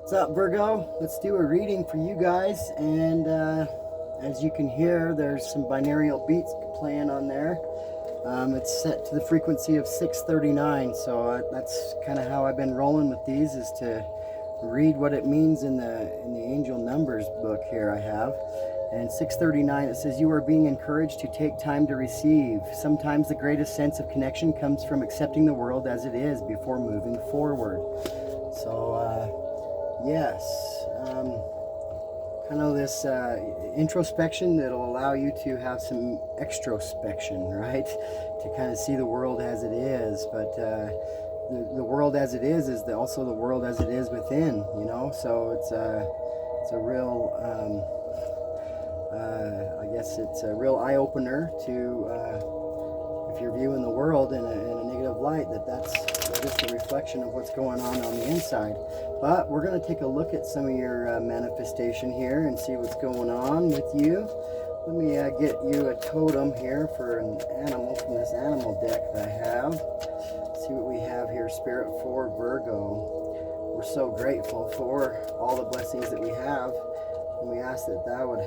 What's up, Virgo? Let's do a reading for you guys. And as you can hear, there's some binaural beats playing on there. It's set to the frequency of 639. So that's kind of how I've been rolling with these, is to read what it means in the angel numbers book here I have. And 639, it says, you are being encouraged to take time to receive. Sometimes the greatest sense of connection comes from accepting the world as it is before moving forward. So yes, kind of this introspection that'll allow you to have some extrospection, right? To kind of see the world as it is. But the world as it is also the world as it is within, you know? So it's a real, I guess it's a real eye-opener to, if you're viewing the world in a negative light, that's just a reflection of what's going on the inside. But we're going to take a look at some of your manifestation here and see what's going on with you. Let me get you a totem here for an animal from this animal deck that I have. See what we have here, Spirit for Virgo. We're so grateful for all the blessings that we have, and we ask that would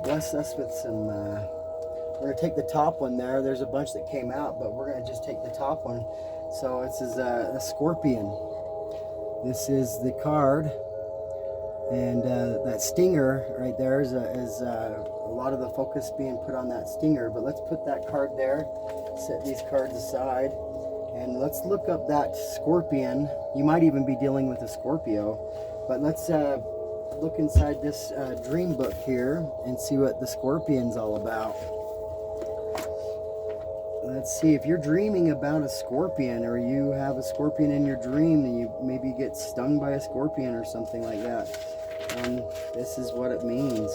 bless us with some... we're going to take the top one there. There's a bunch that came out, but we're going to just take the top one. So this is a scorpion. This is the card, and that stinger right there is a lot of the focus being put on that stinger. But let's put that card there, set these cards aside, and let's look up that scorpion. You might even be dealing with a Scorpio, but let's look inside this dream book here and see what the scorpion's all about. Let's see, if you're dreaming about a scorpion, or you have a scorpion in your dream and you maybe get stung by a scorpion or something like that, this is what it means.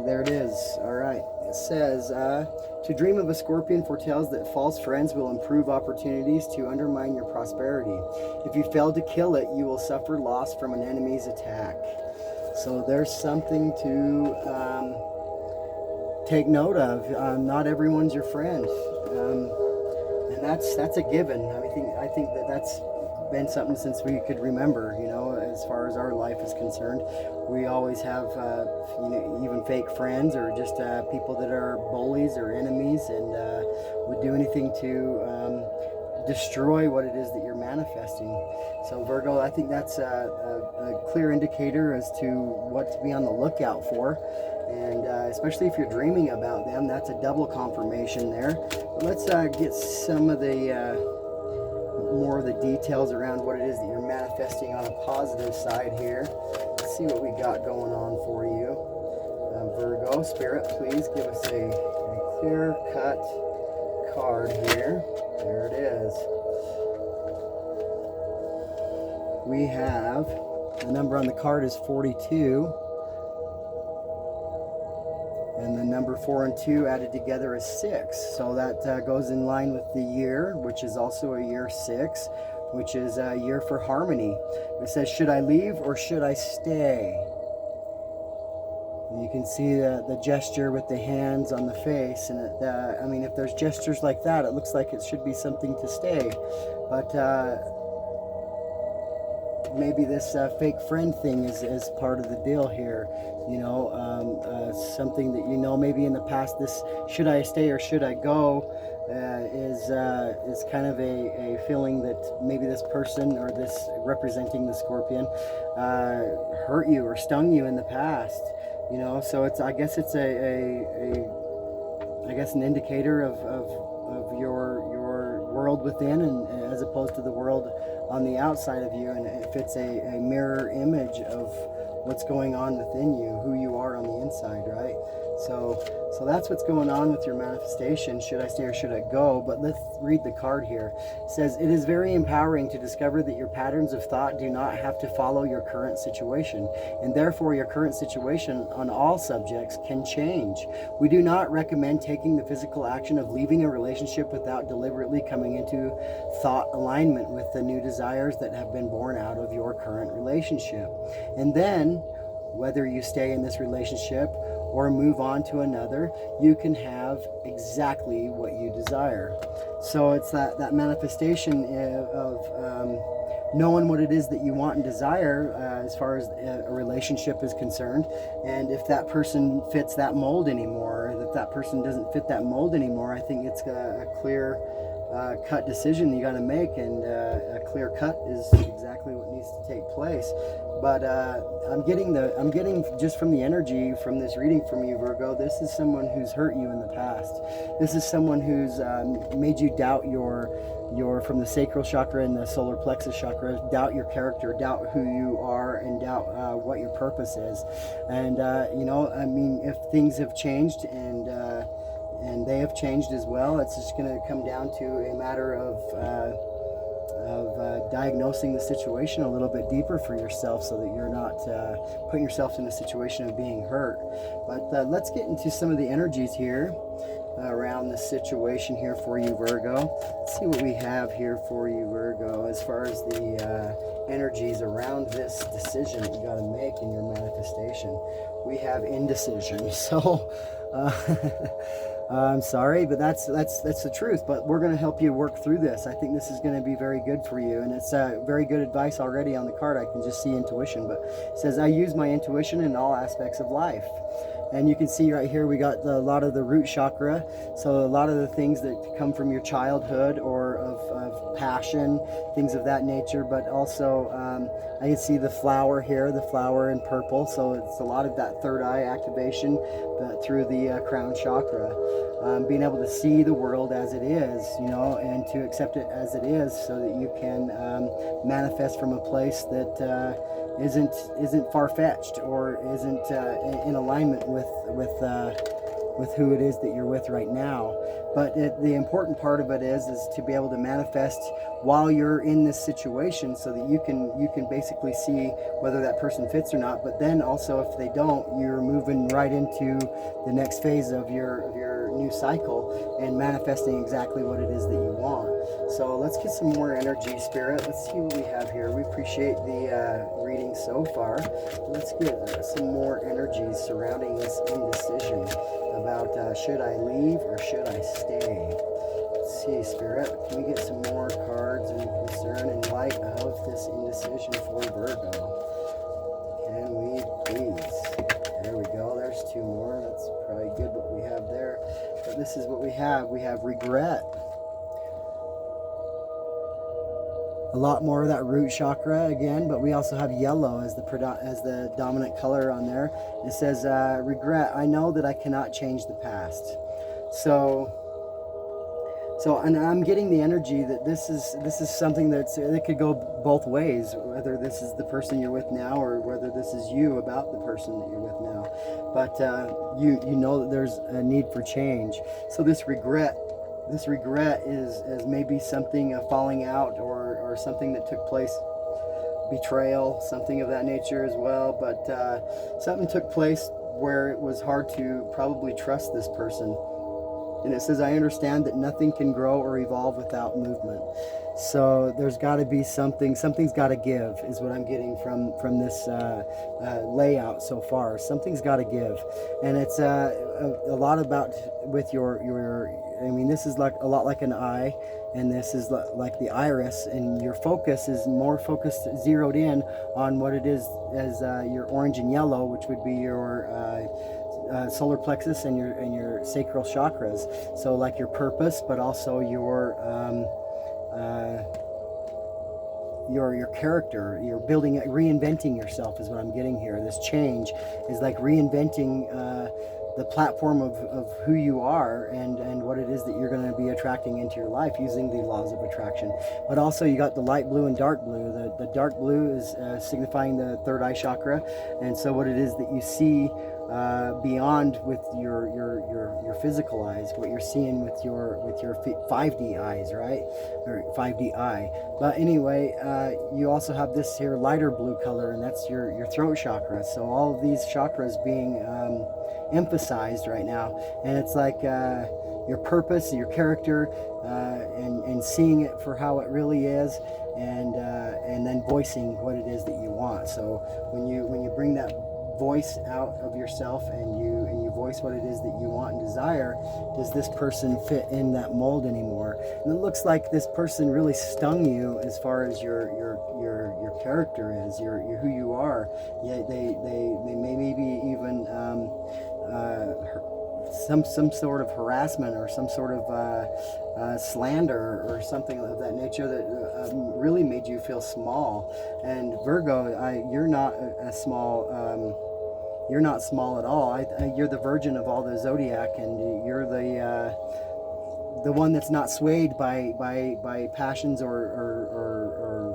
There it is. All right, it says, to dream of a scorpion foretells that false friends will improve opportunities to undermine your prosperity. If you fail to kill it, you will suffer loss from an enemy's attack. So there's something to take note of. Not everyone's your friend, and that's a given. I think that's been something since we could remember. You know, as far as our life is concerned, we always have even fake friends, or just people that are bullies or enemies, and would do anything to destroy what it is that you're manifesting. So Virgo, I think that's a clear indicator as to what to be on the lookout for. And especially if you're dreaming about them, that's a double confirmation there. But let's get some of the more of the details around what it is that you're manifesting on a positive side here. Let's see what we got going on for you. Virgo, Spirit, please give us a clear-cut card here. There it is. We have, the number on the card is 42. And the number 4 and 2 added together is 6. So that goes in line with the year, which is also a year 6, which is a year for harmony. It says, should I leave or should I stay? And you can see the gesture with the hands on the face. And if there's gestures like that, it looks like it should be something to stay. But maybe this fake friend thing is part of the deal here. You know, something that, you know, maybe in the past, this should I stay or should I go is kind of a feeling that maybe this person, or this representing the scorpion, hurt you or stung you in the past. You know, so I guess it's an indicator of your world within, and as opposed to the world on the outside of you, and it fits a mirror image of what's going on within you, who you are on the inside, right? So that's what's going on with your manifestation. Should I stay or should I go? But let's read the card here. It says, it is very empowering to discover that your patterns of thought do not have to follow your current situation, and therefore your current situation on all subjects can change. We do not recommend taking the physical action of leaving a relationship without deliberately coming into thought alignment with the new desires that have been born out of your current relationship. And then, whether you stay in this relationship or move on to another, you can have exactly what you desire. So it's that manifestation of knowing what it is that you want and desire as far as a relationship is concerned, and if that person fits that mold anymore, if that person doesn't fit that mold anymore, I think it's a clear cut decision you got to make, and a clear cut is exactly what needs to take place. But I'm getting just from the energy from this reading from you, Virgo, this is someone who's hurt you in the past. This is someone who's made you doubt your from the sacral chakra and the solar plexus chakra, doubt your character, doubt who you are, and doubt what your purpose is. And you know, I mean, if things have changed and they have changed as well, it's just going to come down to a matter of diagnosing the situation a little bit deeper for yourself, so that you're not putting yourself in a situation of being hurt. But let's get into some of the energies here around the situation here for you, Virgo. Let's see what we have here for you, Virgo, as far as the energies around this decision that you got to make in your manifestation. We have indecision. So I'm sorry, but that's the truth. But we're going to help you work through this. I think this is going to be very good for you, and it's very good advice already on the card. I can just see intuition, but it says, I use my intuition in all aspects of life. And you can see right here we got a lot of the root chakra, so a lot of the things that come from your childhood or of passion, things of that nature. But also I can see the flower here, the flower in purple, so it's a lot of that third eye activation through the crown chakra. Being able to see the world as it is, you know, and to accept it as it is, so that you can manifest from a place that isn't far-fetched or isn't in alignment with who it is that you're with right now. But the important part of it is to be able to manifest while you're in this situation, so that you can basically see whether that person fits or not. But then also, if they don't, you're moving right into the next phase of your new cycle and manifesting exactly what it is that you want. So let's get some more energy, Spirit. Let's see what we have here. We appreciate the reading so far. Let's get some more energies surrounding this indecision about should I leave or should I stay? Let's see, Spirit. Can we get some more cards and concern in light of this indecision for Virgo? Can we please? There we go. There's two more. That's probably good what we have there. But this is what we have. We have regret. A lot more of that root chakra again, but we also have yellow as the dominant color on there. It says regret. I know that I cannot change the past. So and I'm getting the energy that this is something that could go both ways, whether this is the person you're with now or whether this is you about the person that you're with now. But you know that there's a need for change. So this regret is maybe something, a falling out or something that took place, betrayal, something of that nature as well. But something took place where it was hard to probably trust this person. And it says, I understand that nothing can grow or evolve without movement. So there's got to be something's got to give, is what I'm getting from this layout so far. Something's got to give. And it's a lot about with your I mean, this is like a lot like an eye, and this is like the iris, and your focus is more focused, zeroed in on what it is as your orange and yellow, which would be your solar plexus and your sacral chakras. So like your purpose, but also your character. You're building, reinventing yourself is what I'm getting here. This change is like reinventing the platform of who you are and what it is that you're going to be attracting into your life using the laws of attraction. But also you got the light blue and dark blue. The dark blue is signifying the third eye chakra, and so what it is that you see beyond with your physical eyes, what you're seeing with your 5D eyes, right? Or 5D eye. But anyway, you also have this here lighter blue color, and that's your throat chakra. So all of these chakras being emphasized right now, and it's like your purpose, your character, and seeing it for how it really is, and then voicing what it is that you want. So when you bring that voice out of yourself and you voice what it is that you want and desire, does this person fit in that mold anymore? And it looks like this person really stung you as far as your character is, your who you are. Yeah, they may maybe even some sort of harassment or some sort of slander or something of that nature that really made you feel small. And Virgo, you're not a small. You're not small at all. You're the virgin of all the zodiac, and you're the one that's not swayed by passions or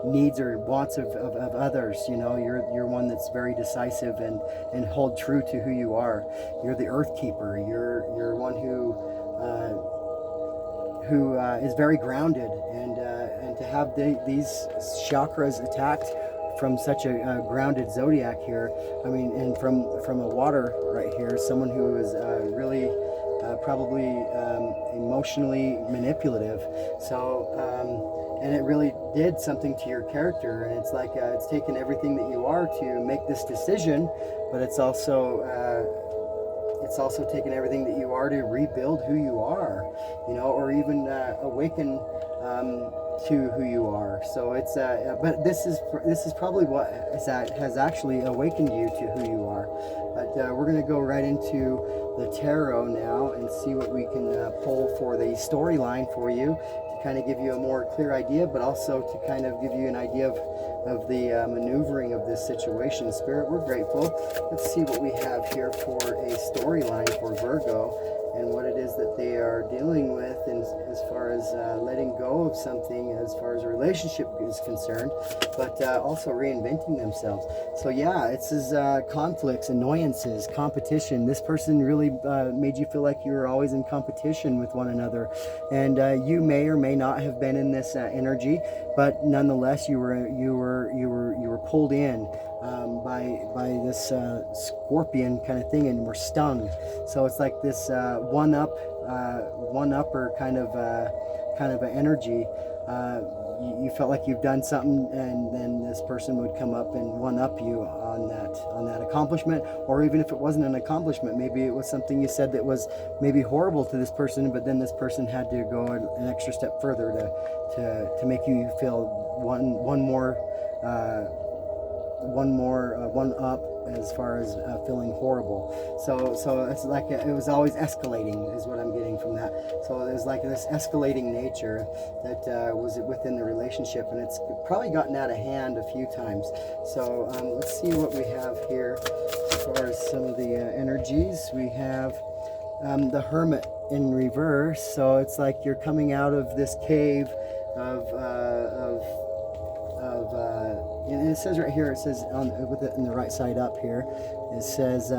needs or wants of others. You know, you're one that's very decisive and hold true to who you are. You're the earth keeper. You're one who is very grounded, and to have these chakras attacked from such a grounded zodiac here, I mean, and from a water right here, someone who is really probably emotionally manipulative. So and it really did something to your character, and it's like it's taken everything that you are to make this decision, but it's also taken everything that you are to rebuild who you are, you know, or even awaken to who you are. So it's but this is probably what has actually awakened you to who you are. But we're going to go right into the tarot now and see what we can pull for the storyline for you, to kind of give you a more clear idea, but also to kind of give you an idea of the maneuvering of this situation. Spirit, we're grateful. Let's see what we have here for a storyline for Virgo, and what it is that they are dealing with, and as far as letting go of something as far as a relationship is concerned, but also reinventing themselves. So yeah, it's conflicts, annoyances, competition. This person really made you feel like you were always in competition with one another, and you may or may not have been in this energy, but nonetheless you were pulled in by this scorpion kind of thing, and were stung. So it's like this one-upper kind of an energy. You felt like you've done something, and then this person would come up and one-up you on that accomplishment. Or even if it wasn't an accomplishment, maybe it was something you said that was maybe horrible to this person, but then this person had to go an extra step further to make you feel one up as far as feeling horrible. So it's like it was always escalating is what I'm getting from that. So there's like this escalating nature that was within the relationship, and it's probably gotten out of hand a few times. So let's see what we have here as far as some of the energies. We have the Hermit in reverse. So it's like you're coming out of this cave and it says right here, it says on the right side up here, it says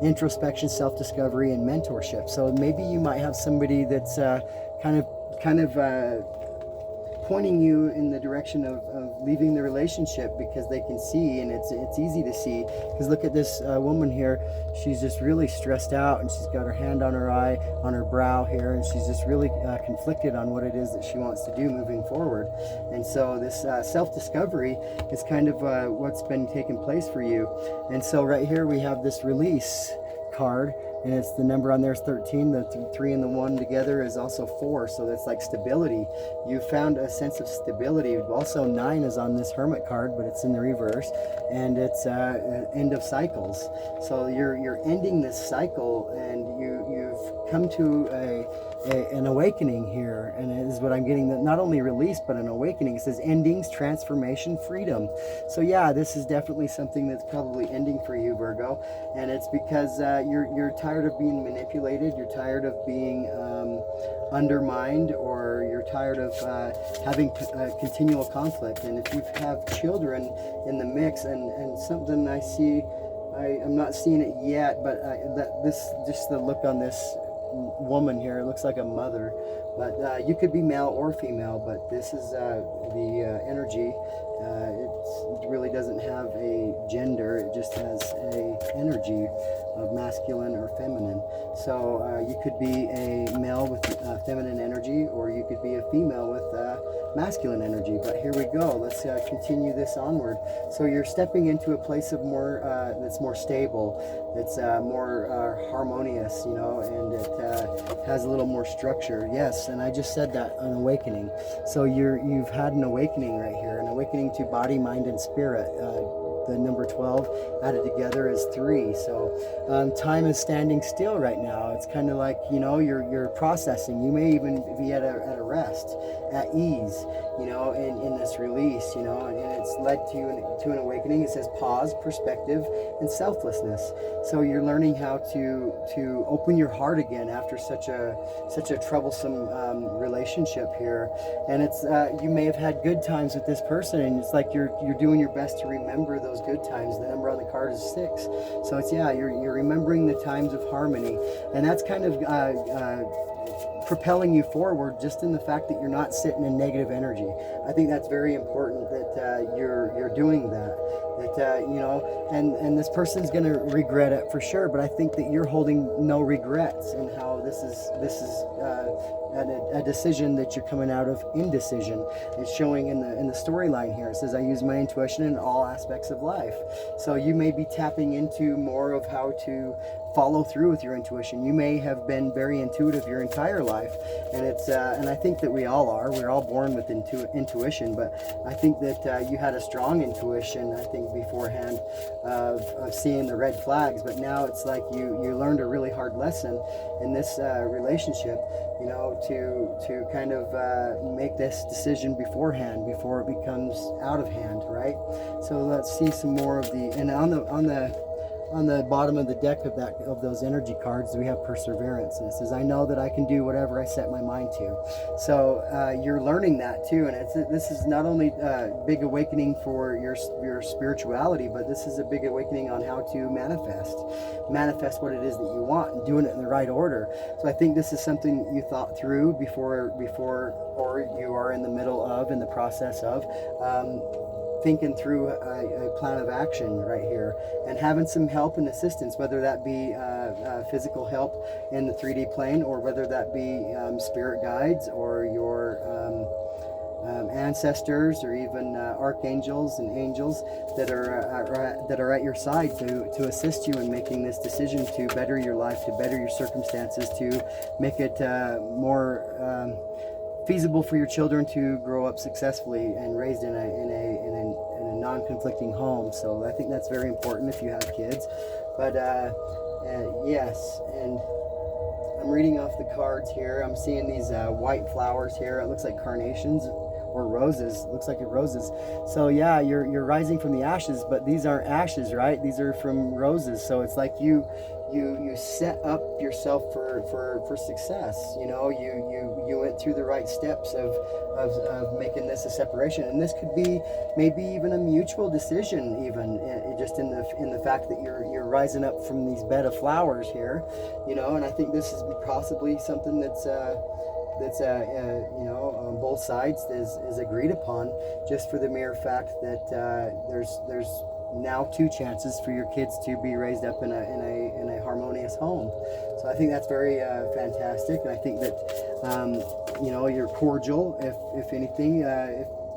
introspection, self-discovery, and mentorship. So maybe you might have somebody that's kind of pointing you in the direction of leaving the relationship, because they can see, and it's easy to see, because look at this woman here. She's just really stressed out, and she's got her hand on her eye, on her brow here, and she's just really conflicted on what it is that she wants to do moving forward. And so this self-discovery is kind of what's been taking place for you. And so right here we have this release card, and it's the number on there is 13. The 3 and the 1 together is also 4, so that's like stability. You found a sense of stability. Also 9 is on this Hermit card, but it's in the reverse, and it's end of cycles. So you're ending this cycle, and you've come to an awakening here, and it is what I'm getting, that not only release but an awakening. It says endings, transformation, freedom. So yeah, this is definitely something that's probably ending for you, Virgo, and it's because you're tired of being manipulated, you're tired of being undermined, or you're tired of having continual conflict. And if you have children in the mix, and something I see, I'm not seeing it yet, but just the look on this woman here, it looks like a mother, but you could be male or female, but this is the energy. It really doesn't have a gender, it just has a energy of masculine or feminine. So you could be a male with feminine energy, or you could be a female with masculine energy. But here we go. Let's continue this onward. So you're stepping into a place of more that's more stable. It's more harmonious, you know, and it has a little more structure. Yes, and I just said that, an awakening. So you've had an awakening right here, an awakening to body, mind, and spirit. The number 12 added together is 3. So time is standing still right now. It's kind of like, you know, you're processing. You may even be at a rest, at ease, you know, in this release, you know, and it's led to an awakening. It says pause, perspective, and selflessness. So you're learning how to open your heart again after such a troublesome relationship here. And it's you may have had good times with this person, and it's like you're doing your best to remember those good times. The number on the card is 6. So it's, yeah, you're remembering the times of harmony, and that's kind of propelling you forward, just in the fact that you're not sitting in negative energy. I think that's very important that you're doing that. You know, and this person's going to regret it for sure, but I think that you're holding no regrets in how this is a decision that you're coming out of indecision. It's showing in the storyline here. It says, I use my intuition in all aspects of life. So you may be tapping into more of how to follow through with your intuition. You may have been very intuitive your entire life, and it's and I think that we all are. We're all born with intuition, but I think that you had a strong intuition, I think, beforehand of seeing the red flags, but now it's like you learned a really hard lesson in this relationship, you know, to kind of make this decision beforehand before it becomes out of hand, right? So let's see some more of the, and on the bottom of the deck of those energy cards, we have perseverance, and it says, I know that I can do whatever I set my mind to. So you're learning that too, and this is not only a big awakening for your spirituality, but this is a big awakening on how to manifest what it is that you want, and doing it in the right order. So I think this is something you thought through before, or you are in the middle of, in the process of thinking through a plan of action right here, and having some help and assistance, whether that be physical help in the 3D plane, or whether that be spirit guides, or your ancestors, or even archangels and angels that are at your side to assist you in making this decision to better your life, to better your circumstances, to make it more feasible for your children to grow up successfully and raised in a non-conflicting home. So I think that's very important if you have kids. But yes, and I'm reading off the cards here. I'm seeing these white flowers here. It looks like carnations or roses. It looks like roses. So yeah, you're rising from the ashes, but these aren't ashes, right? These are from roses. So it's like you set up yourself for success. You know, you went through the right steps of making this a separation, and this could be maybe even a mutual decision, even just in the fact that you're rising up from these bed of flowers here, you know. And I think this is possibly something that's you know, on both sides is agreed upon, just for the mere fact that there's now 2 chances for your kids to be raised up in a harmonious home. So I think that's very fantastic, and I think that you know, you're cordial, if anything.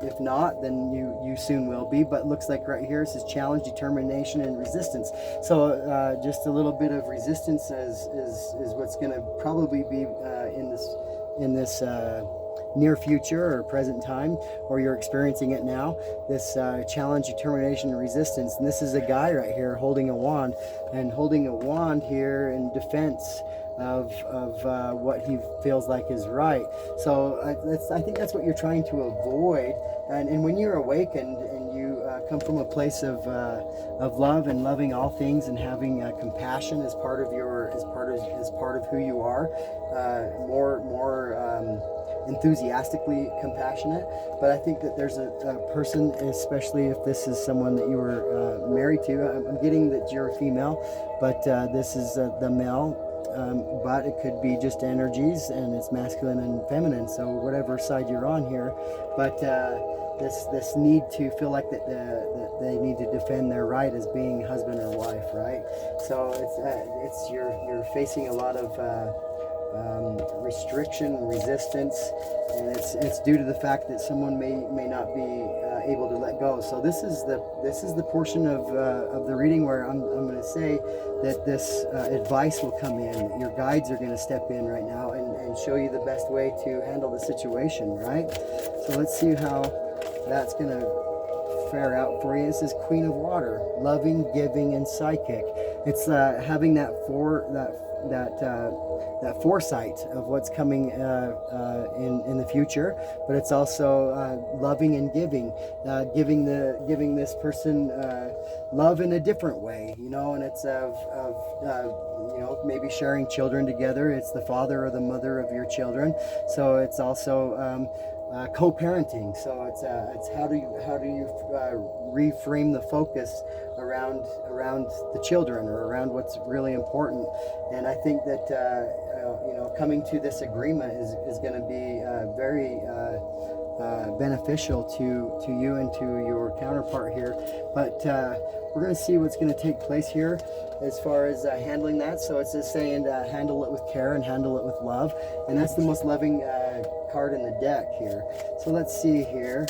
If not, then you soon will be. But it looks like right here it says challenge, determination, and resistance. So just a little bit of resistance is what's going to probably be in this near future or present time, or you're experiencing it now, this challenge, determination, and resistance. And this is a guy right here holding a wand, and holding a wand here in defense of what he feels like is right. So I think that's what you're trying to avoid. And when you're awakened and you come from a place of love and loving all things, and having compassion as part of who you are, more enthusiastically compassionate. But I think that there's a person, especially if this is someone that you were married to. I'm getting that you're a female, but this is the male. But it could be just energies, and it's masculine and feminine, so whatever side you're on here. But this need to feel like that they need to defend their right as being husband or wife, right? So it's you're facing a lot of restriction, resistance, and it's due to the fact that someone may not be able to let go. So this is the portion of the reading where I'm going to say that this advice will come in. Your guides are going to step in right now and show you the best way to handle the situation, right? So let's see how that's going to fare out for you. This is Queen of Water, loving, giving, and psychic. It's having that foresight of what's coming in the future, but it's also loving and giving, giving this person love in a different way, you know, and it's you know, maybe sharing children together. It's the father or the mother of your children, so it's also co-parenting. So it's how do you reframe the focus around the children or around what's really important. And I think that you know, coming to this agreement is going to be very beneficial to you and to your counterpart here. But we're going to see what's going to take place here as far as handling that. So it's just saying handle it with care and handle it with love, and that's the most loving card in the deck here. So let's see here.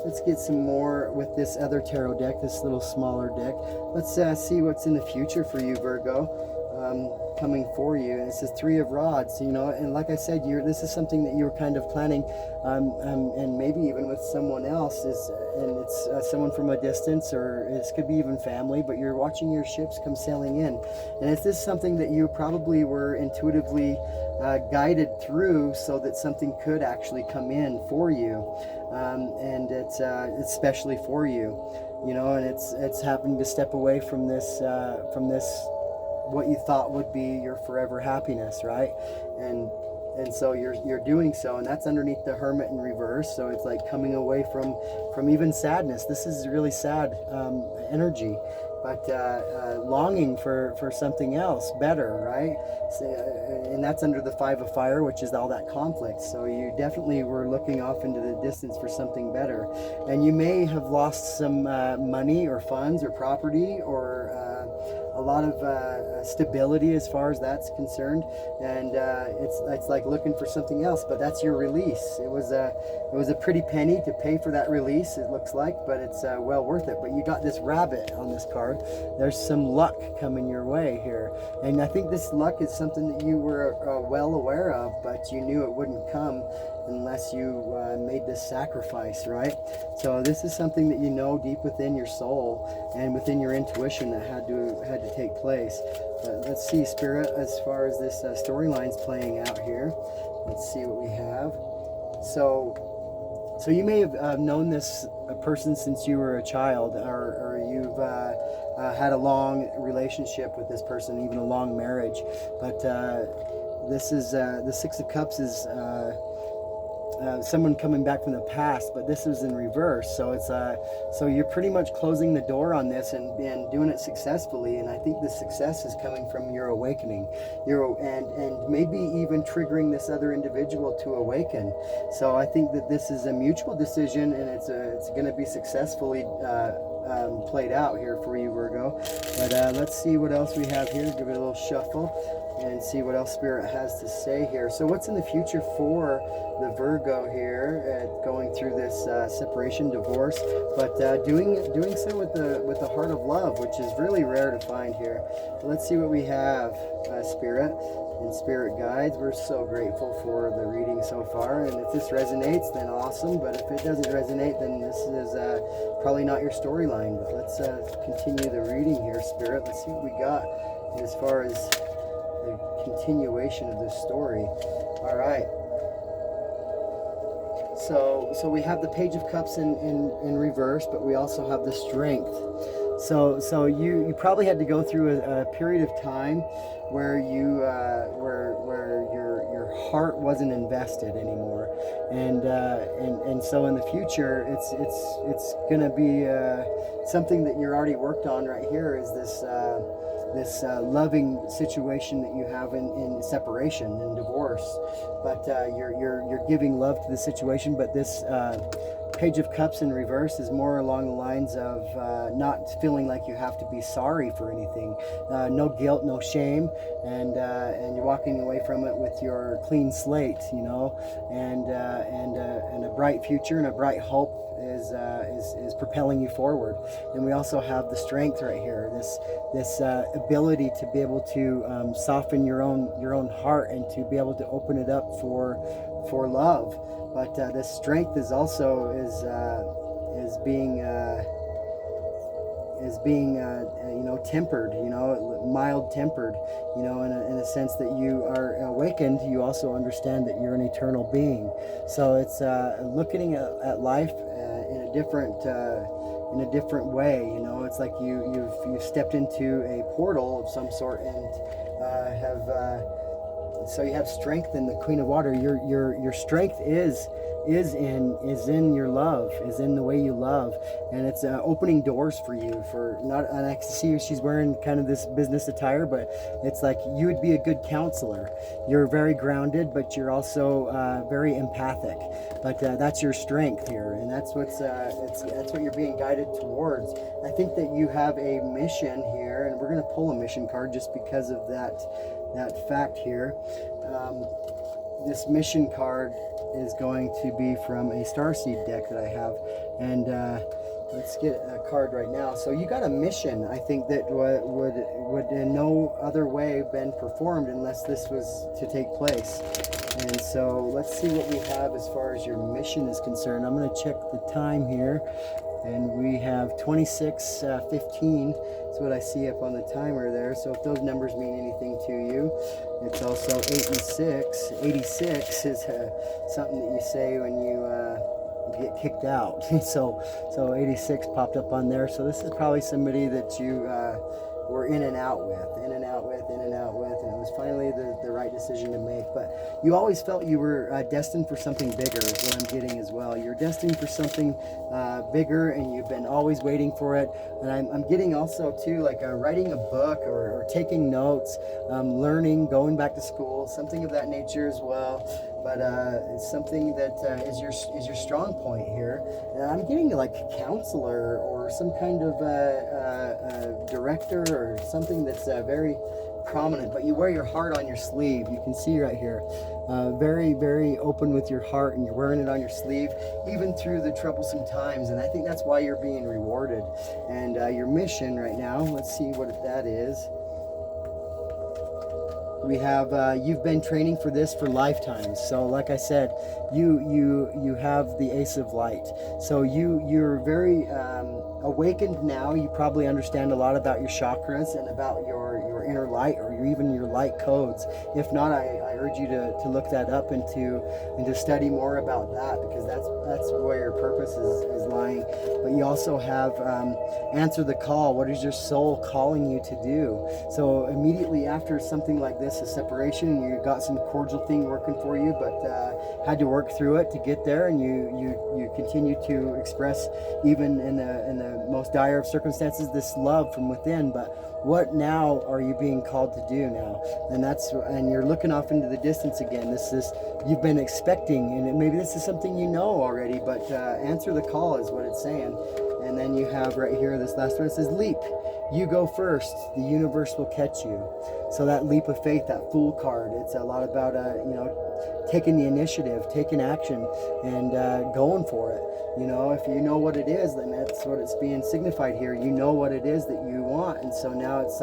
Let's get some more with this other tarot deck, this little smaller deck. Let's see what's in the future for you, Virgo, coming for you. And it's the Three of Rods, you know, and like I said, this is something that you were kind of planning, and maybe even with someone else, and it's someone from a distance, or this could be even family, but you're watching your ships come sailing in. And is this something that you probably were intuitively guided through so that something could actually come in for you, and it's especially for you, you know, and it's having to step away from this what you thought would be your forever happiness, right? And so you're doing so, and that's underneath the Hermit in reverse. So it's like coming away from even sadness. This is really sad energy, but longing for something else better, right? So, and that's under the Five of Fire, which is all that conflict. So you definitely were looking off into the distance for something better, and you may have lost some money or funds or property or a lot of stability as far as that's concerned, and it's like looking for something else, but that's your release. It was a pretty penny to pay for that release, it looks like, but it's well worth it. But you got this rabbit on this card. There's some luck coming your way here, and I think this luck is something that you were well aware of, but you knew it wouldn't come unless you made this sacrifice, right? So this is something that you know deep within your soul and within your intuition that had to take place. Let's see, Spirit, as far as this storyline's playing out here. Let's see what we have. So you may have known this person since you were a child, or you've had a long relationship with this person, even a long marriage. But this is the Six of Cups is someone coming back from the past, but this is in reverse. So it's so you're pretty much closing the door on this and doing it successfully. And I think the success is coming from your awakening, and maybe even triggering this other individual to awaken. So I think that this is a mutual decision, and it's going to be successfully played out here for you, Virgo. But let's see what else we have here. Give it a little shuffle and see what else Spirit has to say here. So what's in the future for the Virgo here, going through this separation, divorce, but doing so with the heart of love, which is really rare to find here. Let's see what we have, Spirit and Spirit guides. We're so grateful for the reading so far, and if this resonates, then awesome, but if it doesn't resonate, then this is probably not your storyline. But let's continue the reading here, Spirit. Let's see what we got as far as the continuation of this story. All right. So we have the Page of Cups in reverse, but we also have the Strength. So you probably had to go through a period of time where you where your heart wasn't invested anymore, and so in the future it's going to be something that you're already worked on right here. Is this loving situation that you have in separation and divorce, but you're giving love to the situation, but this Page of Cups in reverse is more along the lines of not feeling like you have to be sorry for anything. No guilt, no shame, and you're walking away from it with your clean slate, you know, and a bright future and a bright hope is propelling you forward. And we also have the strength right here, this ability to be able to soften your own heart and to be able to open it up for love. But this strength is also being you know, tempered, you know, mild tempered, you know, in a sense that you are awakened. You also understand that you're an eternal being. So it's looking at life in a different way. You know, it's like you've stepped into a portal of some sort and so you have strength in the Queen of Water. Your strength is in your love, is in the way you love, and it's opening doors for you. And I can see she's wearing kind of this business attire, but it's like you would be a good counselor. You're very grounded, but you're also very empathic. But that's your strength here, and that's what you're being guided towards. I think that you have a mission here, and we're going to pull a mission card just because of that fact here. This mission card is going to be from a starseed deck that I have, and let's get a card right now. So you got a mission, I think, that would in no other way been performed unless this was to take place. And so let's see what we have as far as your mission is concerned. I'm going to check the time here, and we have 26:15 is what I see up on the timer there. So if those numbers mean anything to you, it's also 86. 86 is something that you say when you get kicked out. so 86 popped up on there. So this is probably somebody that you were in and out with, and it was finally the right decision to make. But you always felt you were destined for something bigger, is what I'm getting as well. You're destined for something bigger, and you've been always waiting for it. And I'm getting also too, like writing a book or taking notes, learning, going back to school, something of that nature as well. But it's something that is your strong point here. And I'm getting like a counselor or some kind of director or something that's very prominent, but you wear your heart on your sleeve. You can see right here, very, very open with your heart, and you're wearing it on your sleeve even through the troublesome times. And I think that's why you're being rewarded. And your mission right now, let's see what that is. We have you've been training for this for lifetimes. So like I said, you have the Ace of Light. So you're very awakened now. You probably understand a lot about your chakras and about your inner light, or even your light codes. If not, I urge you to look that up and to study more about that, because that's where your purpose is lying. But you also have answer the call. What is your soul calling you to do? So immediately after something like this, a separation, you got some cordial thing working for you, but had to work through it to get there, and you continue to express, even in the most dire of circumstances, this love from within. But what now are you being called to do now? And you're looking off into the distance again. This is, you've been expecting, and maybe this is something you know already, but answer the call is what it's saying. And then you have right here, this last one, it says leap. You go first, the universe will catch you. So that leap of faith, that Fool card, it's a lot about taking the initiative, taking action, and going for it. You know, if you know what it is, then that's what it's being signified here. You know what it is that you want, and so now it's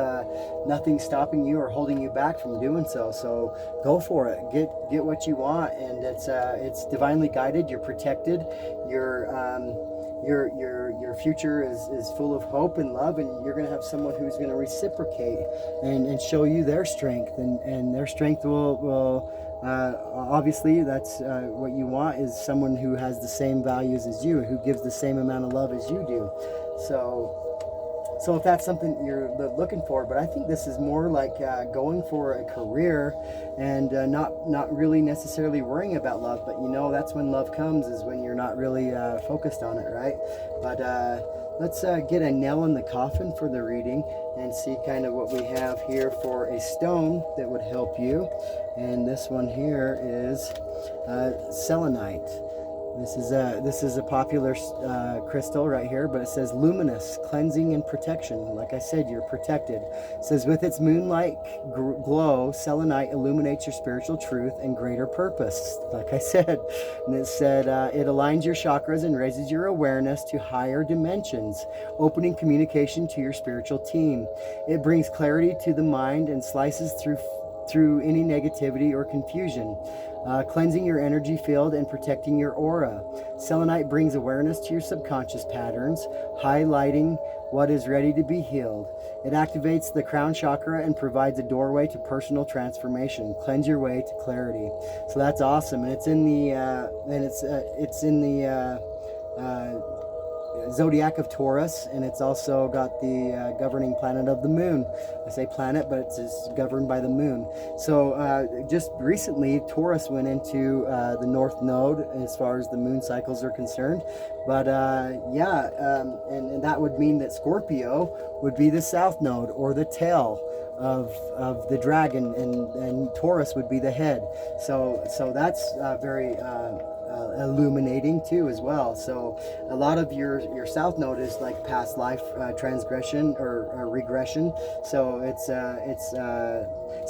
nothing stopping you or holding you back from doing so. So go for it, get what you want, and it's divinely guided. You're protected. Your future is full of hope and love, and you're going to have someone who's going to reciprocate and show you their strength, and their strength will obviously that's what you want, is someone who has the same values as you, who gives the same amount of love as you do. So if that's something you're looking for, but I think this is more like going for a career, and not really necessarily worrying about love. But you know, that's when love comes, is when you're not really focused on it, right? But let's get a nail in the coffin for the reading and see kind of what we have here for a stone that would help you. And this one here is Selenite. This is a popular crystal right here, but it says luminous, cleansing and protection. Like I said, you're protected. It says with its moonlight glow, selenite illuminates your spiritual truth and greater purpose. Like I said, and it said it aligns your chakras and raises your awareness to higher dimensions, opening communication to your spiritual team. It brings clarity to the mind and slices through any negativity or confusion. Cleansing your energy field and protecting your aura. Selenite brings awareness to your subconscious patterns, highlighting what is ready to be healed. It activates the crown chakra and provides a doorway to personal transformation. Cleanse your way to clarity. So that's awesome, and it's in the zodiac of Taurus, and it's also got the governing planet of the moon. I say planet, but it's governed by the moon. So just recently, Taurus went into the north node as far as the moon cycles are concerned. But and that would mean that Scorpio would be the south node, or the tail of the dragon, and Taurus would be the head. So that's very illuminating too as well. So a lot of your south node is like past life transgression or regression. So it's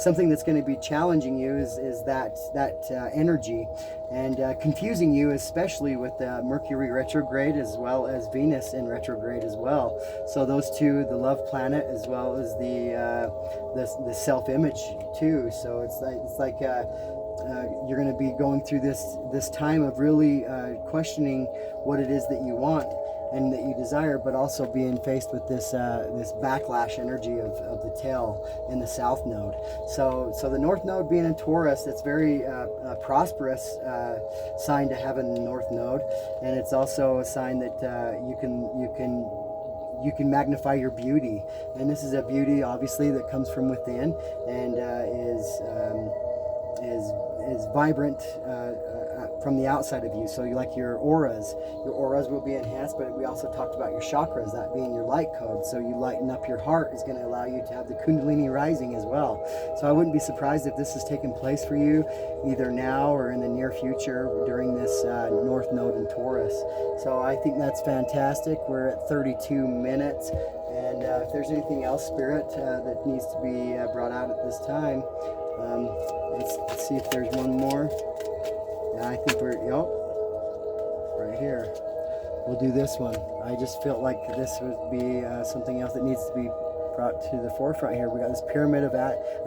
something that's going to be challenging you is that energy, and confusing you, especially with Mercury retrograde as well as Venus in retrograde as well. So those two, the love planet as well as the self-image too. So it's like you're going to be going through this time of really questioning what it is that you want and that you desire, but also being faced with this backlash energy of the tail in the south node. So the north node being in Taurus, it's very prosperous sign to have in the north node, and it's also a sign that you can magnify your beauty, and this is a beauty obviously that comes from within and is vibrant from the outside of you. So you like your auras will be enhanced, but we also talked about your chakras, that being your light code. So you lighten up your heart is going to allow you to have the Kundalini rising as well. So I wouldn't be surprised if this has taken place for you either now or in the near future during this north node in Taurus. So I think that's fantastic. We're at 32 minutes, and if there's anything else, Spirit, that needs to be brought out at this time, let's see if there's one more. Yeah, I think right here. We'll do this one. I just felt like this would be something else that needs to be brought to the forefront here. We got this pyramid of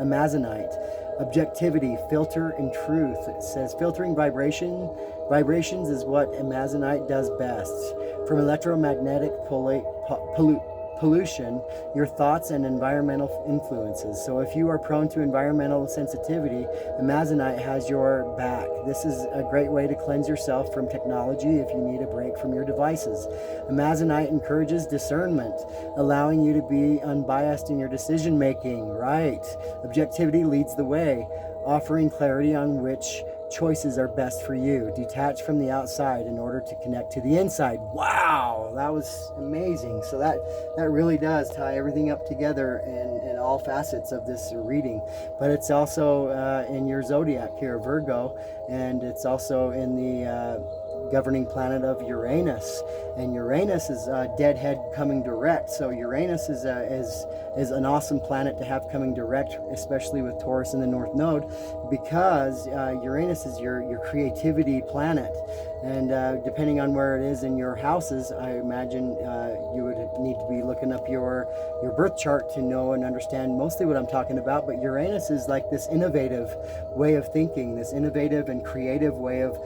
Amazonite. Objectivity, filter, and truth. It says filtering vibrations is what Amazonite does best. From electromagnetic pollution, your thoughts and environmental influences. So if you are prone to environmental sensitivity, Amazonite has your back. This is a great way to cleanse yourself from technology if you need a break from your devices. Amazonite encourages discernment, allowing you to be unbiased in your decision making. Right. Objectivity leads the way, offering clarity on which choices are best for you. Detach from the outside in order to connect to the inside. Wow, that was amazing. So that really does tie everything up together in all facets of this reading. But it's also in your zodiac here, Virgo, and it's also in the governing planet of Uranus, and Uranus is deadhead coming direct. So Uranus is an awesome planet to have coming direct, especially with Taurus in the North Node, because Uranus is your creativity planet, and depending on where it is in your houses, I imagine you would need to be looking up your birth chart to know and understand mostly what I'm talking about. But Uranus is like this innovative way of thinking, this innovative and creative way of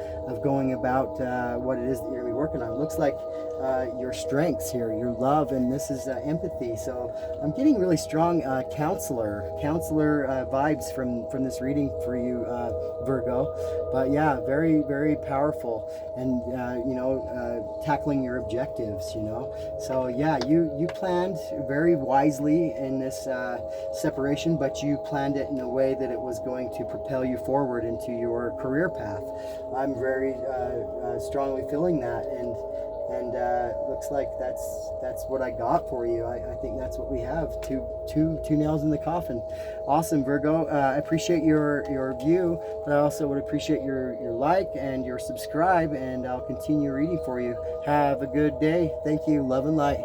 going about what it is that you're going to be working on. It looks like your strengths here, your love, and this is empathy. So I'm getting really strong counselor vibes from this reading for you, Virgo. But yeah, very, very powerful, and tackling your objectives. So yeah, you planned very wisely in this separation, but you planned it in a way that it was going to propel you forward into your career path. I'm very strongly feeling that, and looks like that's what I got for you. I think that's what we have. Two nails in the coffin. Awesome, Virgo. I appreciate your view, but I also would appreciate your like and your subscribe, and I'll continue reading for you. Have a good day. Thank you. Love and light.